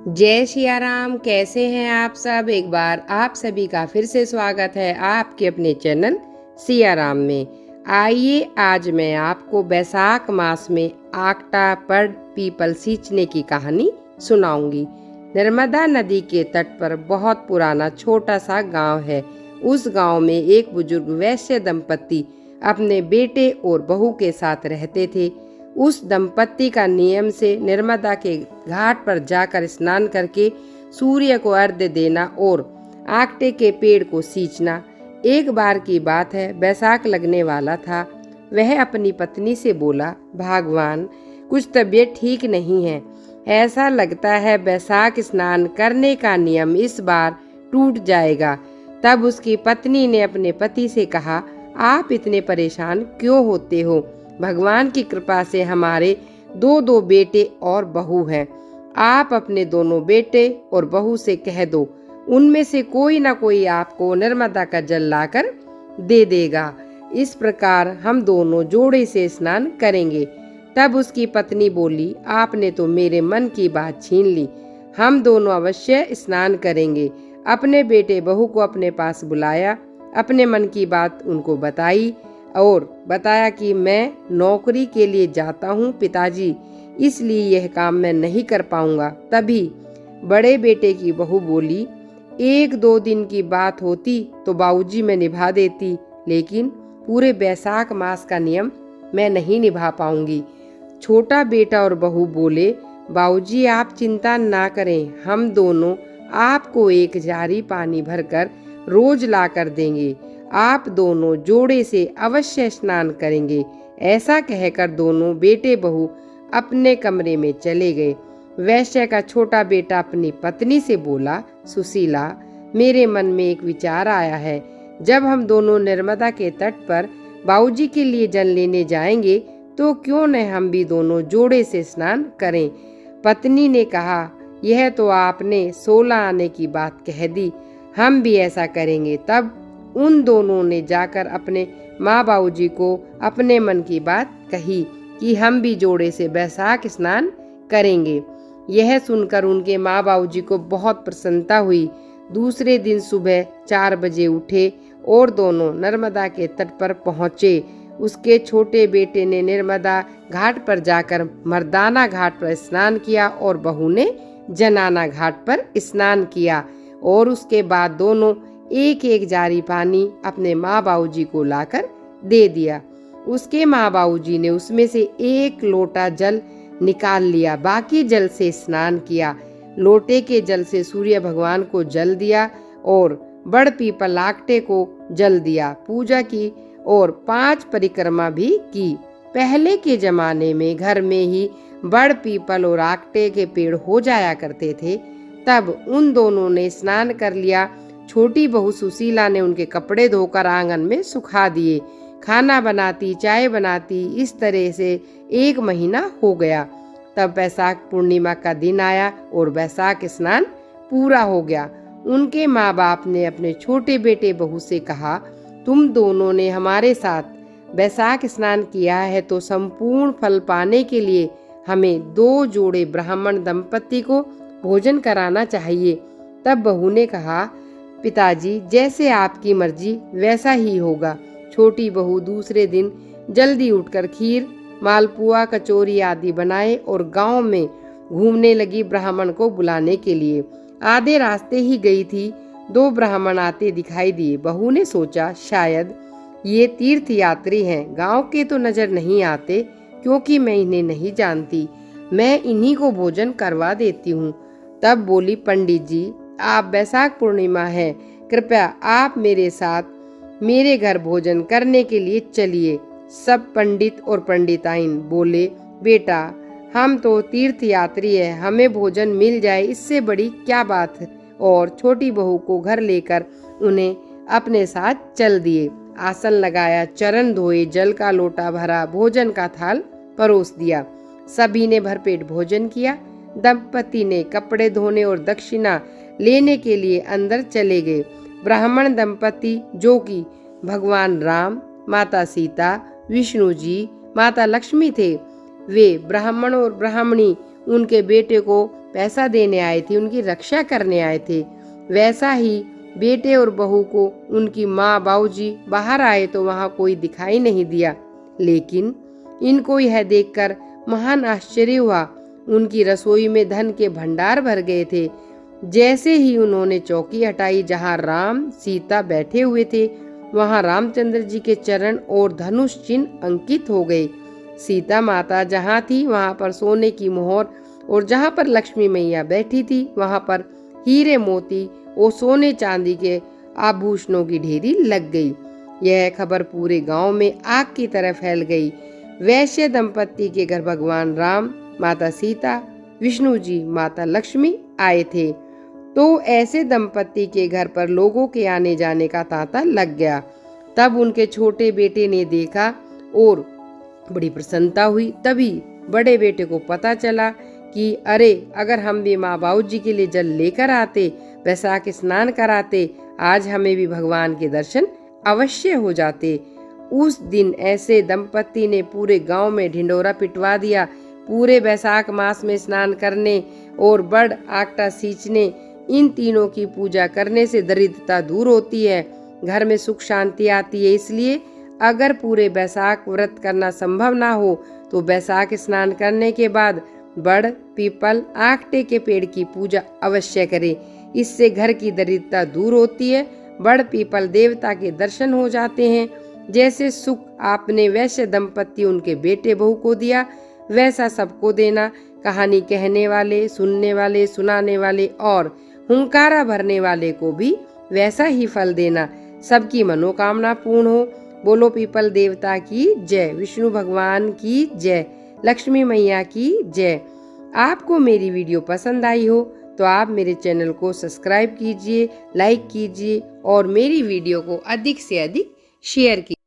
जय सिया राम। कैसे हैं आप सब। एक बार आप सभी का फिर से स्वागत है आपके अपने चैनल सिया राम में। आइए आज मैं आपको बैसाख मास में आकटा पर पीपल सींचने की कहानी सुनाऊंगी। नर्मदा नदी के तट पर बहुत पुराना छोटा सा गांव है। उस गांव में एक बुजुर्ग वैश्य दंपत्ति अपने बेटे और बहू के साथ रहते थे। उस दंपत्ति का नियम से नर्मदा के घाट पर जाकर स्नान करके सूर्य को अर्घ्य देना और आकटे के पेड़ को सींचना। एक बार की बात है, बैसाख लगने वाला था। वह अपनी पत्नी से बोला, भगवान कुछ तबीयत ठीक नहीं है, ऐसा लगता है बैसाख स्नान करने का नियम इस बार टूट जाएगा। तब उसकी पत्नी ने अपने पति से कहा, आप इतने परेशान क्यों होते हो। भगवान की कृपा से हमारे दो बेटे और बहू हैं। आप अपने दोनों बेटे और बहू से कह दो, उनमें से कोई ना कोई आपको नर्मदा का जल लाकर दे देगा। इस प्रकार हम दोनों जोड़े से स्नान करेंगे। तब उसकी पत्नी बोली, आपने तो मेरे मन की बात छीन ली। हम दोनों अवश्य स्नान करेंगे। अपने बेटे बहू को अपने पास बुलाया, अपने मन की बात उनको बताई और बताया कि मैं नौकरी के लिए जाता हूँ पिताजी, इसलिए यह काम मैं नहीं कर पाऊंगा। तभी बड़े बेटे की बहू बोली, एक दो दिन की बात होती तो बाबूजी मैं निभा देती, लेकिन पूरे बैसाख मास का नियम मैं नहीं निभा पाऊंगी। छोटा बेटा और बहू बोले, बाबूजी आप चिंता ना करें, हम दोनों आपको एक जारी पानी भरकर रोज ला कर देंगे। आप दोनों जोड़े से अवश्य स्नान करेंगे। ऐसा कहकर दोनों बेटे बहू अपने कमरे में चले गए। वैश्य का छोटा बेटा अपनी पत्नी से बोला, सुशीला मेरे मन में एक विचार आया है। जब हम दोनों नर्मदा के तट पर बाबूजी के लिए जल लेने जाएंगे तो क्यों न हम भी दोनों जोड़े से स्नान करें। पत्नी ने कहा, यह तो आपने 16 आने की बात कह दी, हम भी ऐसा करेंगे। तब उन दोनों ने जाकर अपने माँ बाबूजी को अपने मन की बात कही कि हम भी जोड़े से बैसाख स्नान करेंगे। यह सुनकर उनके माँ बाबूजी को बहुत प्रसन्नता हुई। दूसरे दिन सुबह 4 बजे उठे और दोनों नर्मदा के तट पर पहुँचे। उसके छोटे बेटे ने नर्मदा घाट पर जाकर मर्दाना घाट पर स्नान किया और बहू ने जनाना घाट पर स्नान किया और उसके बाद दोनों एक एक जारी पानी अपने माँ बाबूजी को लाकर दे दिया। उसके माँ बाबूजी ने उसमें से एक लोटा जल निकाल लिया, बाकी जल से स्नान किया। लोटे के जल से सूर्य भगवान को जल दिया और बड़ पीपल आकटे को जल दिया, पूजा की और 5 परिक्रमा भी की। पहले के जमाने में घर में ही बड़ पीपल और आकटे के पेड़ हो जाया करते थे। तब उन दोनों ने स्नान कर लिया। छोटी बहू सुशीला ने उनके कपड़े धोकर आंगन में सुखा दिए। खाना बनाती, चाय बनाती, इस तरह से 1 महीना हो गया। तब बैसाख पूर्णिमा का दिन आया और बैसाख स्नान पूरा हो गया। उनके माँ बाप ने अपने छोटे बेटे बहू से कहा, तुम दोनों ने हमारे साथ बैसाख स्नान किया है तो संपूर्ण फल पाने के लिए हमें 2 जोड़े ब्राह्मण दंपत्ति को भोजन कराना चाहिए। तब बहू ने कहा, पिताजी जैसे आपकी मर्जी वैसा ही होगा। छोटी बहू दूसरे दिन जल्दी उठकर खीर, मालपुआ, कचौरी आदि बनाए और गांव में घूमने लगी ब्राह्मण को बुलाने के लिए। आधे रास्ते ही गई थी, 2 ब्राह्मण आते दिखाई दिए। बहू ने सोचा, शायद ये तीर्थ यात्री हैं, गांव के तो नजर नहीं आते क्योंकि मैं इन्हें नहीं जानती, मैं इन्हीं को भोजन करवा देती हूँ। तब बोली, पंडित जी आप बैसाख पूर्णिमा है, कृपया आप मेरे साथ मेरे घर भोजन करने के लिए चलिए। सब पंडित और पंडिताइन बोले, बेटा हम तो तीर्थ यात्री है, हमें भोजन मिल जाए इससे बड़ी क्या बात है। और छोटी बहू को घर लेकर उन्हें अपने साथ चल दिए। आसन लगाया, चरण धोए, जल का लोटा भरा, भोजन का थाल परोस दिया। सभी ने भरपेट भोजन किया। दंपति ने कपड़े धोने और दक्षिणा लेने के लिए अंदर चले गए। ब्राह्मण दंपति जो कि भगवान राम, माता सीता, विष्णु जी, माता लक्ष्मी थे, वे ब्राह्मण और ब्राह्मणी उनके बेटे को पैसा देने आए थे, उनकी रक्षा करने आए थे, वैसा ही बेटे और बहू को उनकी माँ बाबूजी बाहर आए तो वहाँ कोई दिखाई नहीं दिया। लेकिन इनको यह देखकर महान आश्चर्य हुआ। उनकी रसोई में धन के भंडार भर गए थे। जैसे ही उन्होंने चौकी हटाई जहाँ राम सीता बैठे हुए थे, वहाँ रामचंद्र जी के चरण और धनुष चिन्ह अंकित हो गए। सीता माता जहाँ थी वहाँ पर सोने की मोहर, और जहाँ पर लक्ष्मी मैया बैठी थी वहाँ पर हीरे मोती और सोने चांदी के आभूषणों की ढेरी लग गई। यह खबर पूरे गांव में आग की तरह फैल गई। वैश्य दंपत्ति के घर भगवान राम, माता सीता, विष्णु जी, माता लक्ष्मी आए थे। तो ऐसे दंपत्ति के घर पर लोगों के आने जाने का तांता लग गया। तब उनके छोटे बेटे ने देखा और बड़ी प्रसन्नता हुई। तभी बड़े बेटे को पता चला कि अरे, अगर हम भी माँ बाबू जी के लिए जल लेकर आते, वैशाख स्नान कराते, आज हमें भी भगवान के दर्शन अवश्य हो जाते। उस दिन ऐसे दंपत्ति ने पूरे गांव में ढिंडोरा पिटवा दिया। पूरे वैशाख मास में स्नान करने और बड़ आकटा सींचने, इन तीनों की पूजा करने से दरिद्रता दूर होती है, घर में सुख शांति आती है। इसलिए अगर पूरे वैशाख व्रत करना संभव ना हो तो वैशाख स्नान करने के बाद बड़, पीपल, आकटे के पेड़ की पूजा अवश्य करें। इससे घर की दरिद्रता दूर होती है। बड़ पीपल देवता के दर्शन हो जाते हैं। जैसे सुख आपने वैश्य दंपत्ति उनके बेटे बहू को दिया, वैसा सबको देना। कहानी कहने वाले, सुनने वाले, सुनाने वाले और हुंकारा भरने वाले को भी वैसा ही फल देना। सबकी मनोकामना पूर्ण हो। बोलो पीपल देवता की जय, विष्णु भगवान की जय, लक्ष्मी मैया की जय। आपको मेरी वीडियो पसंद आई हो तो आप मेरे चैनल को सब्सक्राइब कीजिए, लाइक कीजिए और मेरी वीडियो को अधिक से अधिक शेयर कीजिए।